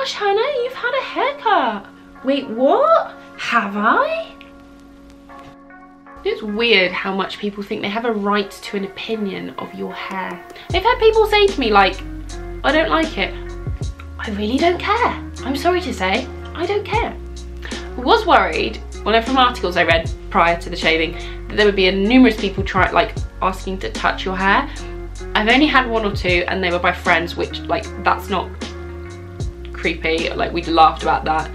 gosh, Hannah, you've had a haircut. Wait, what? Have I? It's weird how much people think they have a right to an opinion of your hair. I've had people say to me like, I don't like it. I really don't care. I'm sorry to say, I don't care. I was worried, well, from articles I read prior to the shaving, that there would be numerous people asking to touch your hair. I've only had one or two and they were by friends, which that's not creepy. Like, we'd laughed about that.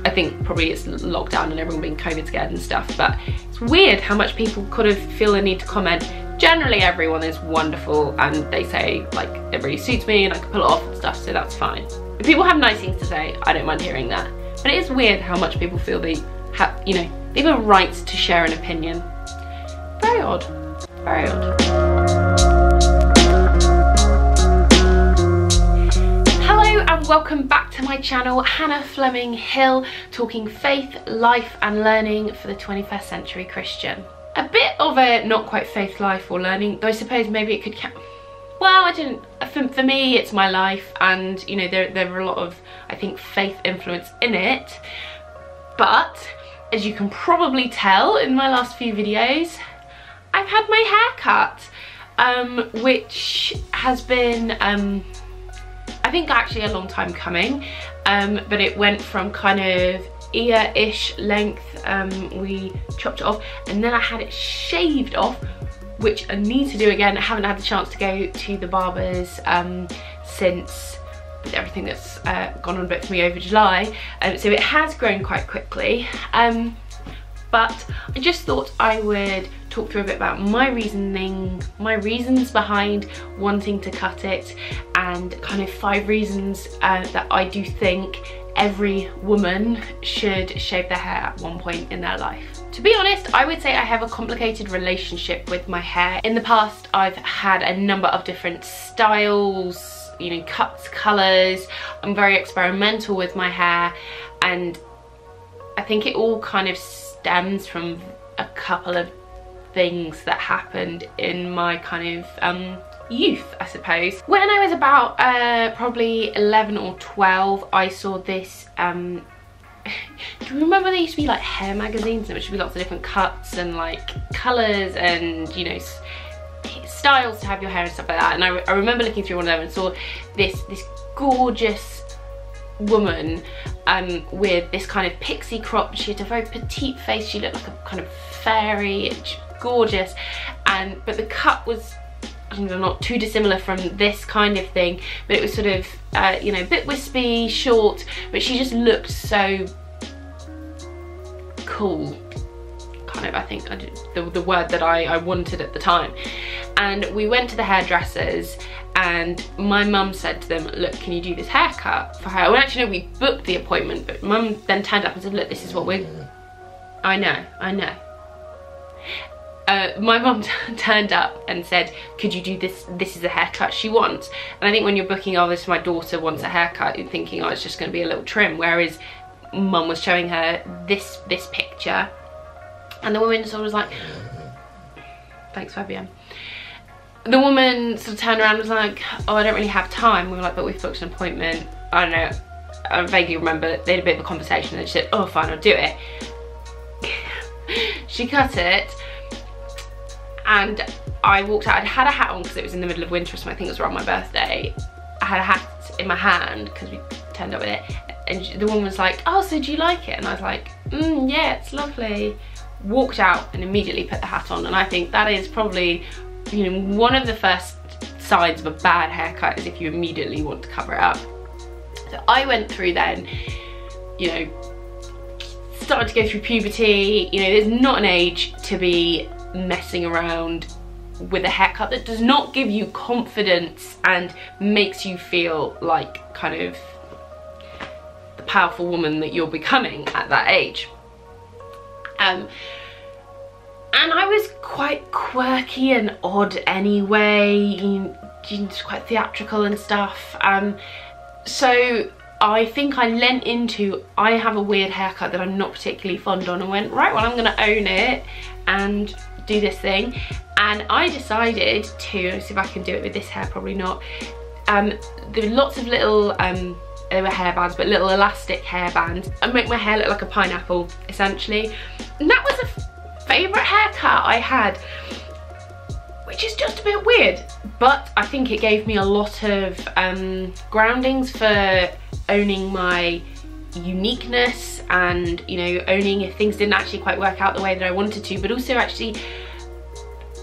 I think probably it's lockdown and everyone being COVID scared and stuff, but it's weird how much people kind of feel the need to comment. Generally everyone is wonderful and they say like it really suits me and I can pull it off and stuff, so that's fine. If people have nice things to say, I don't mind hearing that. But it is weird how much people feel they have, you know, they have a right to share an opinion. Very odd, very odd. And welcome back to my channel, Hannah Fleming-Hill, talking faith, life and learning for the 21st century Christian. A bit of a not quite faith, life or learning, though I suppose maybe it could count. Well, I didn't, for me it's my life, and you know there are a lot of, I think, faith influence in it. But as you can probably tell in my last few videos, I've had my hair cut, which has been I think actually a long time coming, but it went from kind of ear-ish length, we chopped it off, and then I had it shaved off, which I need to do again. I haven't had the chance to go to the barbers since, with everything that's gone on a bit for me over July, so it has grown quite quickly. But I just thought I would talk through a bit about my reasons behind wanting to cut it, and kind of 5 reasons that I do think every woman should shave their hair at one point in their life. To be honest, I would say I have a complicated relationship with my hair. In the past, I've had a number of different styles, you know, cuts, colours. I'm very experimental with my hair, and I think it all kind of stems from a couple of things that happened in my kind of youth, I suppose. When I was about probably 11 or 12, I saw this, do you remember there used to be like hair magazines, and it would be lots of different cuts and like colours and, you know, styles to have your hair and stuff like that. And I remember looking through one of them and saw this gorgeous woman with this kind of pixie crop. She had a very petite face, she looked like a kind of fairy, gorgeous, but the cut was, I don't know, not too dissimilar from this kind of thing, but it was sort of you know, a bit wispy, short, but she just looked so cool, kind of, I think the word that I wanted at the time. And we went to the hairdressers and my mum said to them, look, can you do this haircut for her? Well, actually no, we booked the appointment, but mum then turned up and said, look, this is what we're, I know. My mum turned up and said, could you do this? This is the haircut she wants. And I think when you're booking, oh, this my daughter wants a haircut, you're thinking, oh, it's just going to be a little trim. Whereas mum was showing her this picture, and the woman sort of was like, thanks, Fabienne. The woman sort of turned around and was like, oh, I don't really have time. We were like, but we've booked an appointment. I don't know. I vaguely remember they had a bit of a conversation and she said, oh, fine, I'll do it. She cut it. And I walked out. I'd had a hat on because it was in the middle of winter, so I think it was around my birthday. I had a hat in my hand because we turned up with it, and the woman was like, oh, so do you like it? And I was like, yeah, it's lovely. Walked out and immediately put the hat on, and I think that is probably, you know, one of the first signs of a bad haircut is if you immediately want to cover it up. So I went through then, you know, started to go through puberty. You know, there's not an age to be messing around with a haircut that does not give you confidence and makes you feel like kind of the powerful woman that you're becoming at that age. And I was quite quirky and odd anyway, just quite theatrical and stuff. So I think I lent into, I have a weird haircut that I'm not particularly fond on, and went, right, well, I'm gonna own it and do this thing. And I decided to, see if I can do it with this hair, probably not. There were lots of little they were hairbands, but little elastic hairbands, and make my hair look like a pineapple, essentially. And that was a favourite haircut I had, which is just a bit weird, but I think it gave me a lot of groundings for owning my uniqueness, and, you know, owning if things didn't actually quite work out the way that I wanted to, but also actually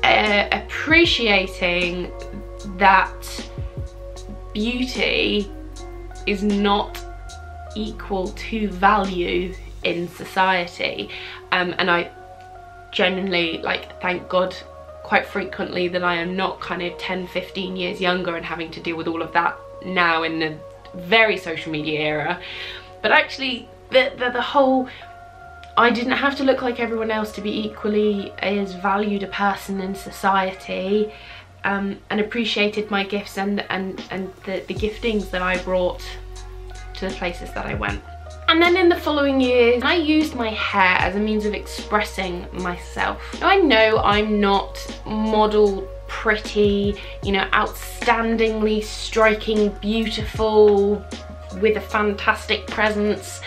appreciating that beauty is not equal to value in society, and I genuinely, like, thank God quite frequently that I am not kind of 10-15 years younger and having to deal with all of that now in the very social media era. But actually the whole, I didn't have to look like everyone else to be equally as valued a person in society, and appreciated my gifts and the giftings that I brought to the places that I went. And then in the following years, I used my hair as a means of expressing myself. Now, I know I'm not model pretty, you know, outstandingly striking, beautiful, with a fantastic presence.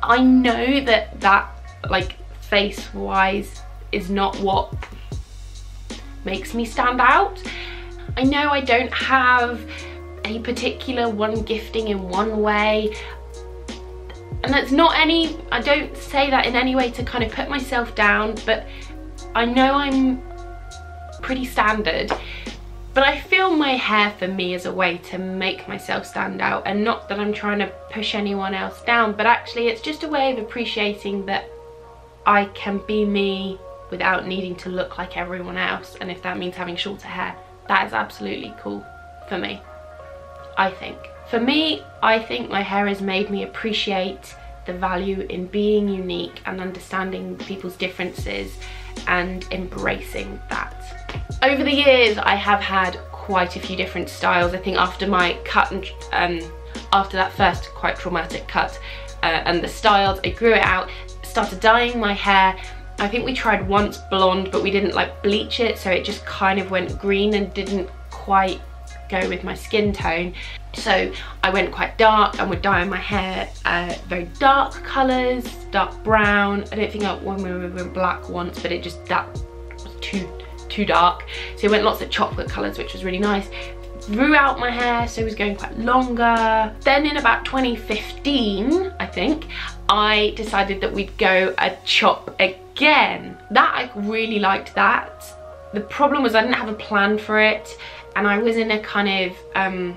I know that like face-wise is not what makes me stand out. I know I don't have a particular one gifting in one way, and that's not any, I don't say that in any way to kind of put myself down, but I know I'm pretty standard. But I feel my hair for me is a way to make myself stand out, and not that I'm trying to push anyone else down, but actually it's just a way of appreciating that I can be me without needing to look like everyone else. And if that means having shorter hair, that is absolutely cool for me, I think. For me, I think my hair has made me appreciate the value in being unique and understanding people's differences and embracing that. Over the years, I have had quite a few different styles. I think after my cut and after that first quite traumatic cut and the styles, I grew it out, started dyeing my hair. I think we tried once blonde, but we didn't like bleach it, so it just kind of went green and didn't quite go with my skin tone. So I went quite dark and would dye my hair very dark colours, dark brown. I don't think I went black once, but it just, that was too dark. So I went lots of chocolate colours, which was really nice. Grew out my hair, so it was going quite longer. Then in about 2015, I think, I decided that we'd go a chop again. That, I really liked that. The problem was I didn't have a plan for it, and I was in a kind of,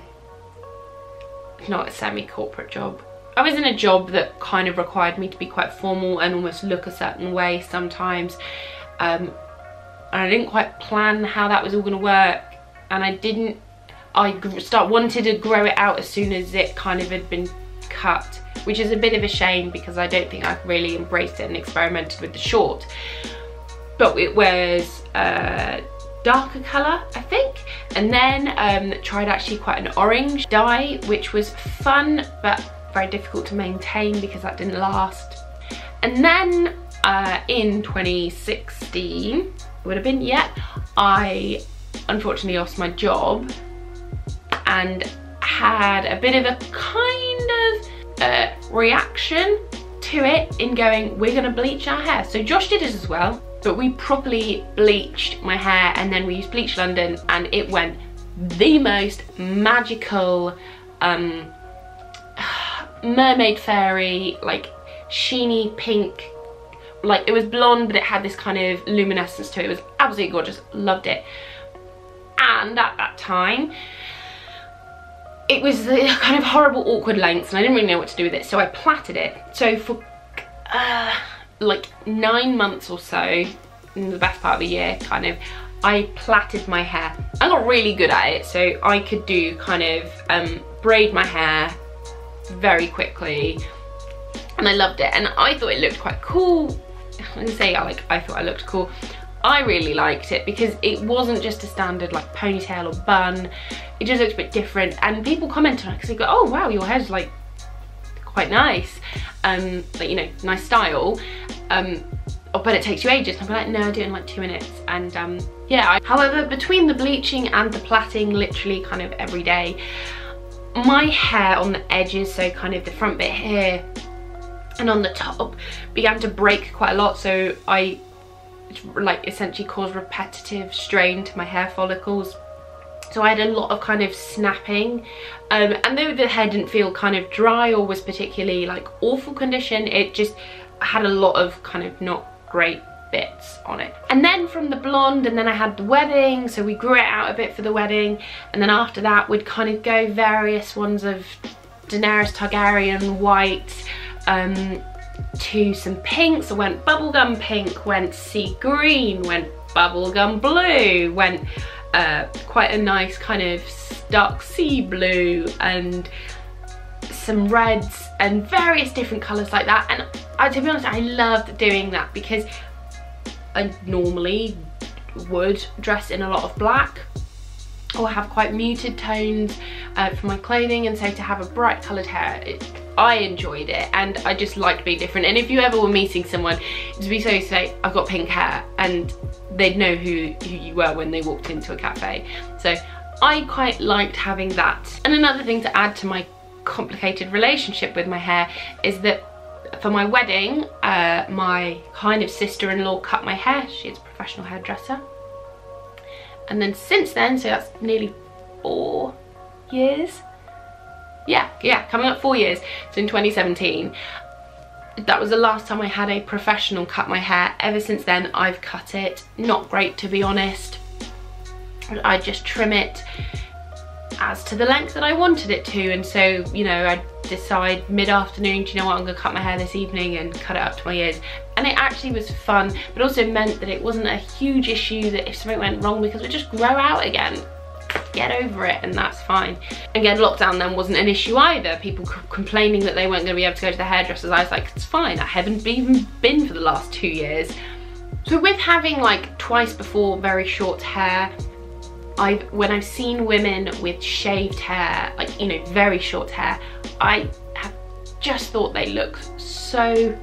not a semi-corporate job. I was in a job that kind of required me to be quite formal and almost look a certain way sometimes. And I didn't quite plan how that was all going to work, and I wanted to grow it out as soon as it kind of had been cut, which is a bit of a shame because I don't think I've really embraced it and experimented with the short. But it was darker colour, I think, and then tried actually quite an orange dye, which was fun but very difficult to maintain because that didn't last. And then in 2016, it would have been, yeah, I unfortunately lost my job and had a bit of a kind of reaction to it in going, we're gonna bleach our hair. So Josh did it as well, but we properly bleached my hair, and then we used Bleach London, and it went the most magical mermaid fairy, like sheeny pink, like it was blonde but it had this kind of luminescence to it. It was absolutely gorgeous, loved it. And at that time it was the kind of horrible awkward lengths and I didn't really know what to do with it, so I plaited it. So for like 9 months or so, in the best part of the year kind of, I plaited my hair. I got really good at it, so I could do kind of braid my hair very quickly, and I loved it, and I thought it looked quite cool. I didn't say I thought I looked cool. I really liked it because it wasn't just a standard like ponytail or bun. It just looked a bit different, and people commented on it because they go, oh wow, your hair's like quite nice, like, you know, nice style, but it takes you ages. And I'm like, no, I do it in like 2 minutes. And yeah, however, between the bleaching and the plaiting literally kind of every day, my hair on the edges, so kind of the front bit here and on the top, began to break quite a lot, so I like essentially caused repetitive strain to my hair follicles. So I had a lot of kind of snapping, and though the hair didn't feel kind of dry or was particularly like awful condition, it just had a lot of kind of not great bits on it. And then from the blonde, and then I had the wedding, so we grew it out a bit for the wedding, and then after that we'd kind of go various ones of Daenerys Targaryen white, to some pinks. I went bubblegum pink, went sea green, went bubblegum blue, went quite a nice kind of dark sea blue, and some reds and various different colours like that. And to be honest, I loved doing that because I normally would dress in a lot of black or have quite muted tones for my clothing, and so to have a bright coloured hair, I enjoyed it, and I just liked being different. And if you ever were meeting someone, it'd be so easy to say, I've got pink hair, and they'd know who you were when they walked into a cafe. So I quite liked having that. And another thing to add to my complicated relationship with my hair is that for my wedding, my kind of sister-in-law cut my hair. She's a professional hairdresser. And then since then, so that's nearly 4 years. Yeah, coming up 4 years. So in 2017, that was the last time I had a professional cut my hair. Ever since then, I've cut it. Not great, to be honest. I just trim it as to the length that I wanted it to, and so, you know, I decide mid-afternoon, do you know what, I'm gonna cut my hair this evening and cut it up to my ears. And it actually was fun, but also meant that it wasn't a huge issue that if something went wrong, because it would just grow out again. Get over it, and that's fine. Again, lockdown then wasn't an issue either. People complaining that they weren't going to be able to go to the hairdressers. I was like, it's fine, I haven't even been for the last 2 years. So with having like twice before very short hair, when I've seen women with shaved hair, like, you know, very short hair, I have just thought they look so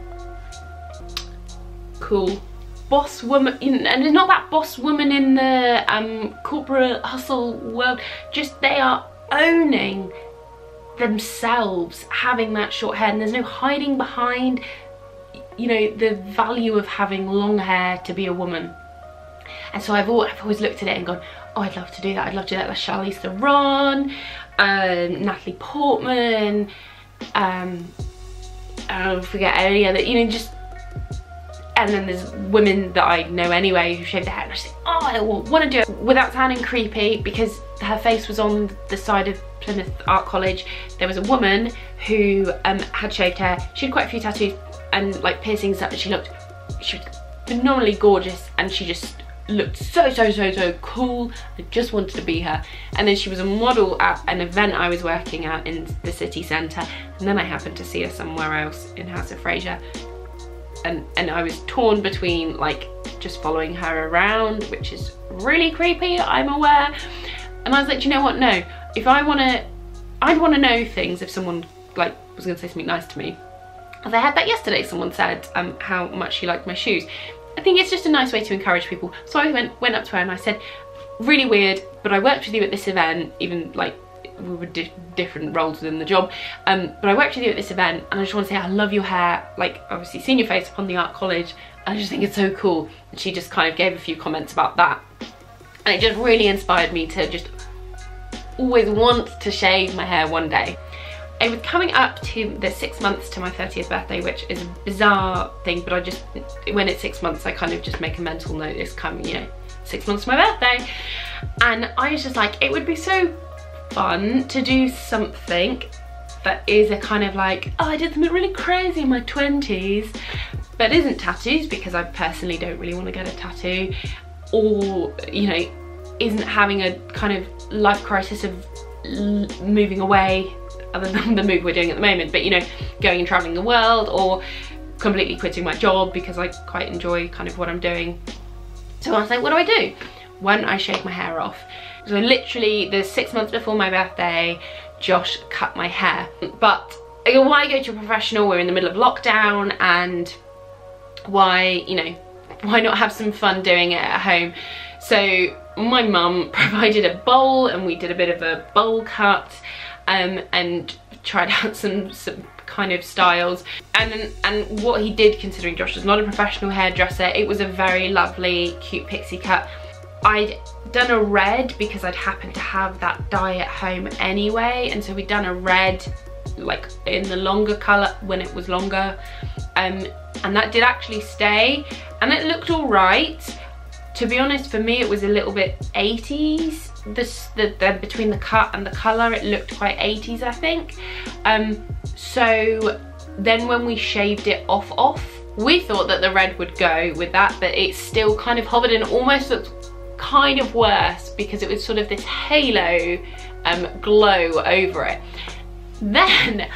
cool. Boss woman, and it's not that boss woman in the corporate hustle world, just they are owning themselves having that short hair, and there's no hiding behind, you know, the value of having long hair to be a woman. And so I've always looked at it and gone, oh, I'd love to do that, I'd love to do that. Like Charlize Theron, Natalie Portman, I don't forget any other, you know, just. And then there's women that I know anyway who shave their hair, and I just think, oh, I want to do it without sounding creepy, because her face was on the side of Plymouth Art College. There was a woman who had shaved hair. She had quite a few tattoos and like piercings and stuff, and she was phenomenally gorgeous, and she just looked so cool. I just wanted to be her. And then she was a model at an event I was working at in the city centre, and then I happened to see her somewhere else in House of Fraser. And I was torn between like just following her around, which is really creepy, I'm aware. And I was like, do you know what, no, if I'd want to know things if someone like was going to say something nice to me. As I had that yesterday, someone said how much she liked my shoes. I think it's just a nice way to encourage people. So I went up to her and I said, really weird, but I worked with you at this event, even like we were different roles within the job, but I worked with you at this event, and I just want to say I love your hair, like obviously seen your face upon the art college, and I just think it's so cool. And she just kind of gave a few comments about that, and it just really inspired me to just always want to shave my hair one day. It was coming up to the 6 months to my 30th birthday, which is a bizarre thing, but I just, when it's 6 months, I kind of just make a mental note, it's coming, you know, 6 months to my birthday. And I was just like, it would be so fun to do something that is a kind of like, oh, I did something really crazy in my 20s, but isn't tattoos, because I personally don't really want to get a tattoo, or, you know, isn't having a kind of life crisis of moving away, other than the move we're doing at the moment, but, you know, going and traveling the world, or completely quitting my job because I quite enjoy kind of what I'm doing. So I was like, what do I do? Why don't I shave my hair off? So literally the 6 months before my birthday, Josh cut my hair. But why go to a professional? We're in the middle of lockdown, and why, you know, why not have some fun doing it at home? So my mum provided a bowl, and we did a bit of a bowl cut. and tried out some kind of styles, and what he did, considering Josh was not a professional hairdresser, it was a very lovely cute pixie cut. I'd done a red because I'd happened to have that dye at home anyway, and so we'd done a red like in the longer colour when it was longer, and that did actually stay, and it looked all right. To be honest, for me it was a little bit 80s. The between the cut and the colour, it looked quite 80s, I think. So then when we shaved it off, we thought that the red would go with that, but it still kind of hovered and almost looked kind of worse because it was sort of this halo glow over it. Then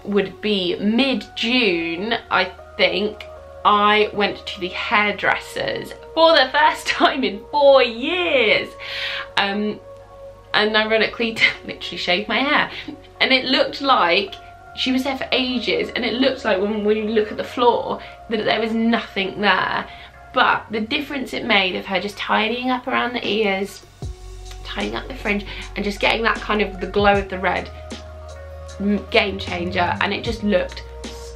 would be mid-June, I think, I went to the hairdressers for the first time in 4 years, and ironically to literally shave my hair, and it looked like she was there for ages, and it looked like when we look at the floor that there was nothing there. But the difference it made of her just tidying up around the ears, tidying up the fringe, and just getting that kind of the glow of the red, game changer, and it just looked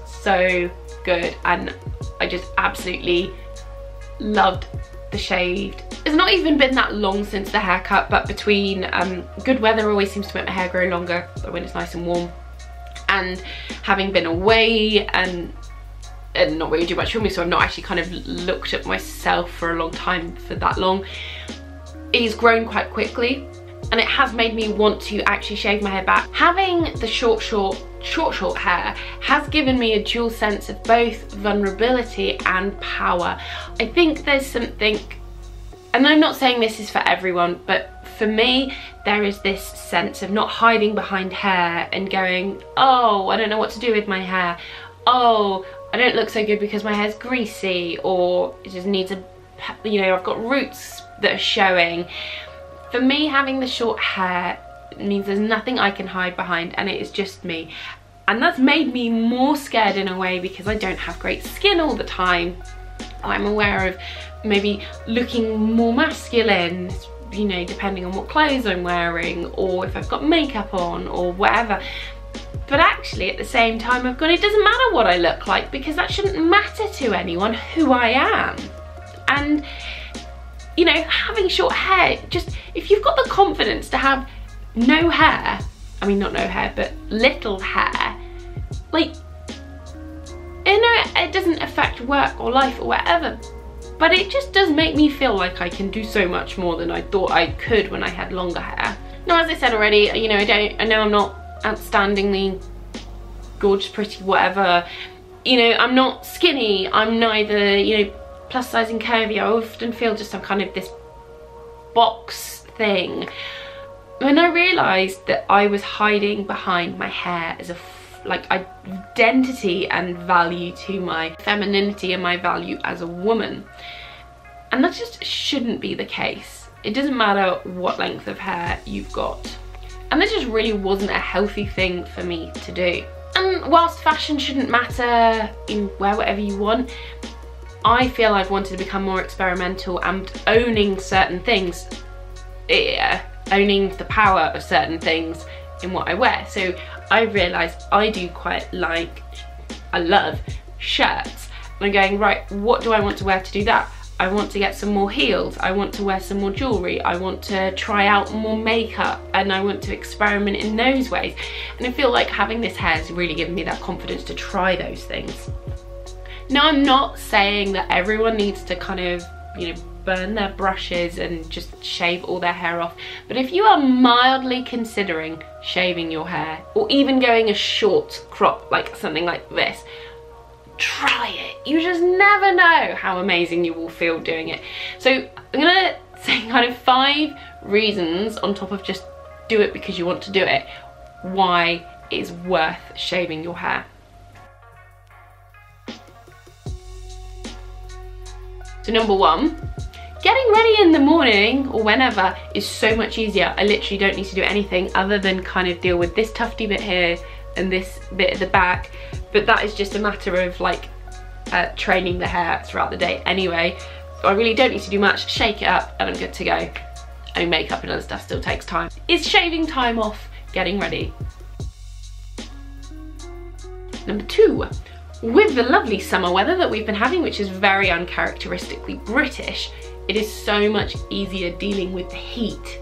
so good, and I just absolutely loved the shaved. It's not even been that long since the haircut, but between good weather always seems to make my hair grow longer when it's nice and warm, and having been away and not really do much filming, so I've not actually kind of looked at myself for a long time for that long, it's grown quite quickly, and it has made me want to actually shave my hair back. Having the short hair has given me a dual sense of both vulnerability and power. I think there's something, and I'm not saying this is for everyone, but for me there is this sense of not hiding behind hair and going, oh, I don't know what to do with my hair, oh, I don't look so good because my hair's greasy, or it just needs a, you know, I've got roots that are showing. For me, having the short hair means there's nothing I can hide behind, and it is just me. And that's made me more scared in a way because I don't have great skin all the time. I'm aware of maybe looking more masculine, you know, depending on what clothes I'm wearing, or if I've got makeup on or whatever. But actually at the same time I've gone, it doesn't matter what I look like because that shouldn't matter to anyone who I am. And you know, having short hair, just if you've got the confidence to have no hair, I mean not no hair, but little hair, like, you know, it doesn't affect work or life or whatever, but it just does make me feel like I can do so much more than I thought I could when I had longer hair. Now, as I said already, you know, I know I'm not outstandingly gorgeous, pretty, whatever, you know, I'm not skinny, I'm neither, you know, plus size and curvy. I often feel just some kind of this box thing. When I realised that I was hiding behind my hair as a like identity and value to my femininity and my value as a woman, and that just shouldn't be the case. It doesn't matter what length of hair you've got, and that just really wasn't a healthy thing for me to do. And whilst fashion shouldn't matter, you can wear whatever you want, I feel I've wanted to become more experimental and owning certain things, owning the power of certain things in what I wear. So I realised I do quite like, I love shirts. And I'm going, right, what do I want to wear to do that? I want to get some more heels, I want to wear some more jewellery, I want to try out more makeup, and I want to experiment in those ways. And I feel like having this hair has really given me that confidence to try those things. Now, I'm not saying that everyone needs to kind of, you know, burn their brushes and just shave all their hair off, but if you are mildly considering shaving your hair, or even going a short crop, like something like this, try it. You just never know how amazing you will feel doing it. So I'm gonna say kind of 5 reasons, on top of just do it because you want to do it, why it's worth shaving your hair. So number 1, getting ready in the morning or whenever is so much easier. I literally don't need to do anything other than kind of deal with this tufty bit here and this bit at the back, but that is just a matter of like training the hair throughout the day anyway. So I really don't need to do much, shake it up and I'm good to go. I mean, makeup and other stuff still takes time. Is shaving time off getting ready. Number 2, with the lovely summer weather that we've been having, which is very uncharacteristically British, it is so much easier dealing with the heat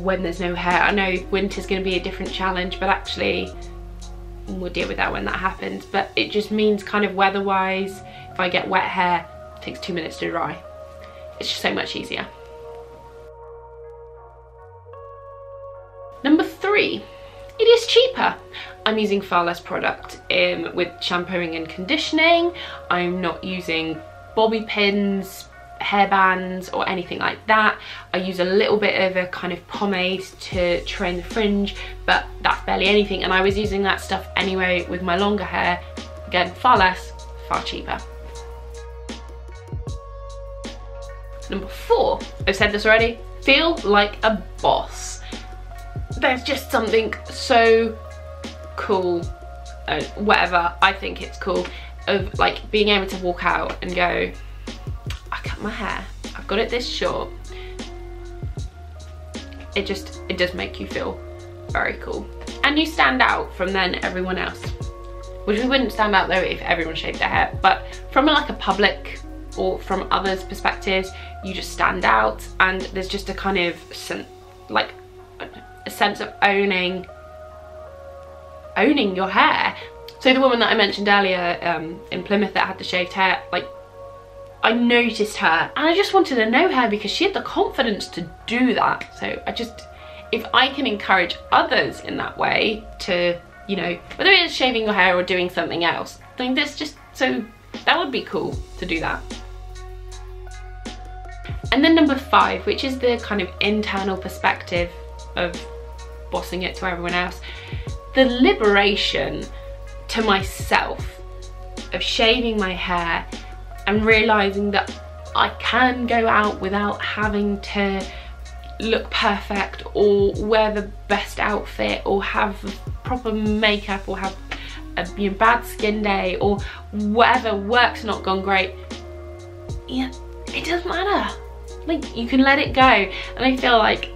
when there's no hair. I know winter's going to be a different challenge, but actually we'll deal with that when that happens. But it just means kind of weather-wise, if I get wet hair, it takes 2 minutes to dry. It's just so much easier. Number 3, it is cheaper. I'm using far less product with shampooing and conditioning. I'm not using bobby pins, hairbands or anything like that. I use a little bit of a kind of pomade to train the fringe, but that's barely anything, and I was using that stuff anyway with my longer hair. Again, far less, far cheaper. Number 4, I've said this already, feel like a boss. There's just something so cool, whatever, I think it's cool, of like being able to walk out and go, I cut my hair, I've got it this short. It does make you feel very cool. And you stand out from then everyone else. Which we wouldn't stand out though if everyone shaved their hair, but from like a public or from others' perspectives, you just stand out, and there's just a kind of like a sense of owning your hair. So the woman that I mentioned earlier in Plymouth that had the shaved hair, like, I noticed her and I just wanted to know her because she had the confidence to do that. So if I can encourage others in that way to, you know, whether it's shaving your hair or doing something else, I think that's just so, that would be cool to do that. And then number 5, which is the kind of internal perspective of bossing it to everyone else, the liberation to myself of shaving my hair and realizing that I can go out without having to look perfect or wear the best outfit or have proper makeup or have a bad skin day or whatever, work's not gone great. Yeah, it doesn't matter. Like, you can let it go. And I feel like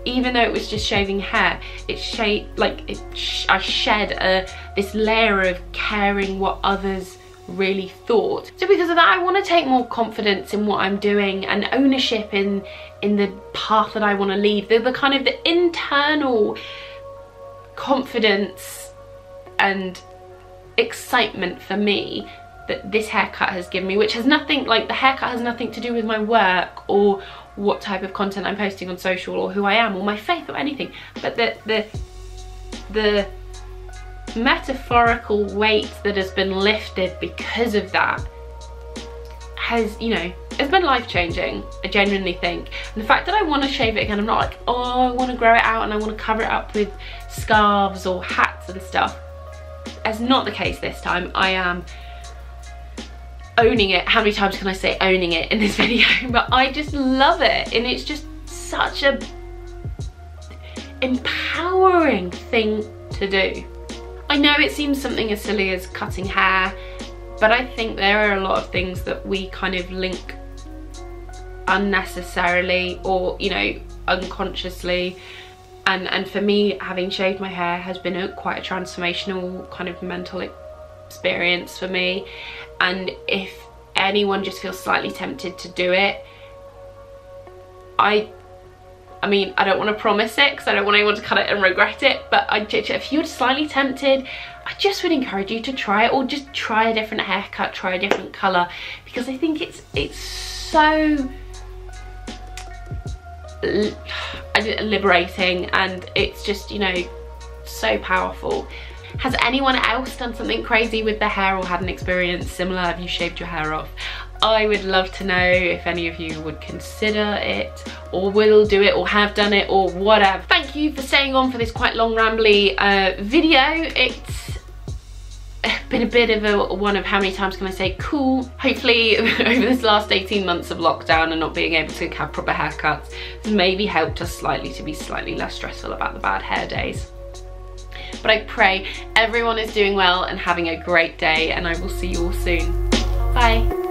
even though it was just shaving hair, I shed this layer of caring what others really thought. So because of that, I want to take more confidence in what I'm doing and ownership in the path that I want to lead. The kind of the internal confidence and excitement for me that this haircut has given me, which has nothing, like the haircut has nothing to do with my work or what type of content I'm posting on social or who I am or my faith or anything, but the metaphorical weight that has been lifted because of that has, you know, it's been life-changing, I genuinely think. And the fact that I want to shave it again, I'm not like, oh, I want to grow it out and I want to cover it up with scarves or hats and stuff. That's not the case this time. I am owning it. How many times can I say owning it in this video? But I just love it, and it's just such a empowering thing to do. I know it seems something as silly as cutting hair, but I think there are a lot of things that we kind of link unnecessarily or, you know, unconsciously. And for me, having shaved my hair has been quite a transformational kind of mental experience for me. And if anyone just feels slightly tempted to do it, I mean, I don't want to promise it because I don't want anyone to cut it and regret it, but if you're slightly tempted, I just would encourage you to try it, or just try a different haircut, try a different colour, because I think it's so liberating, and it's just, you know, so powerful. Has anyone else done something crazy with their hair or had an experience similar? Have you shaved your hair off? I would love to know if any of you would consider it or will do it or have done it or whatever. Thank you for staying on for this quite long rambly video. It's been a bit of a one of how many times can I say cool. Hopefully over this last 18 months of lockdown and not being able to have proper haircuts has maybe helped us slightly to be slightly less stressful about the bad hair days. But I pray everyone is doing well and having a great day, and I will see you all soon. Bye.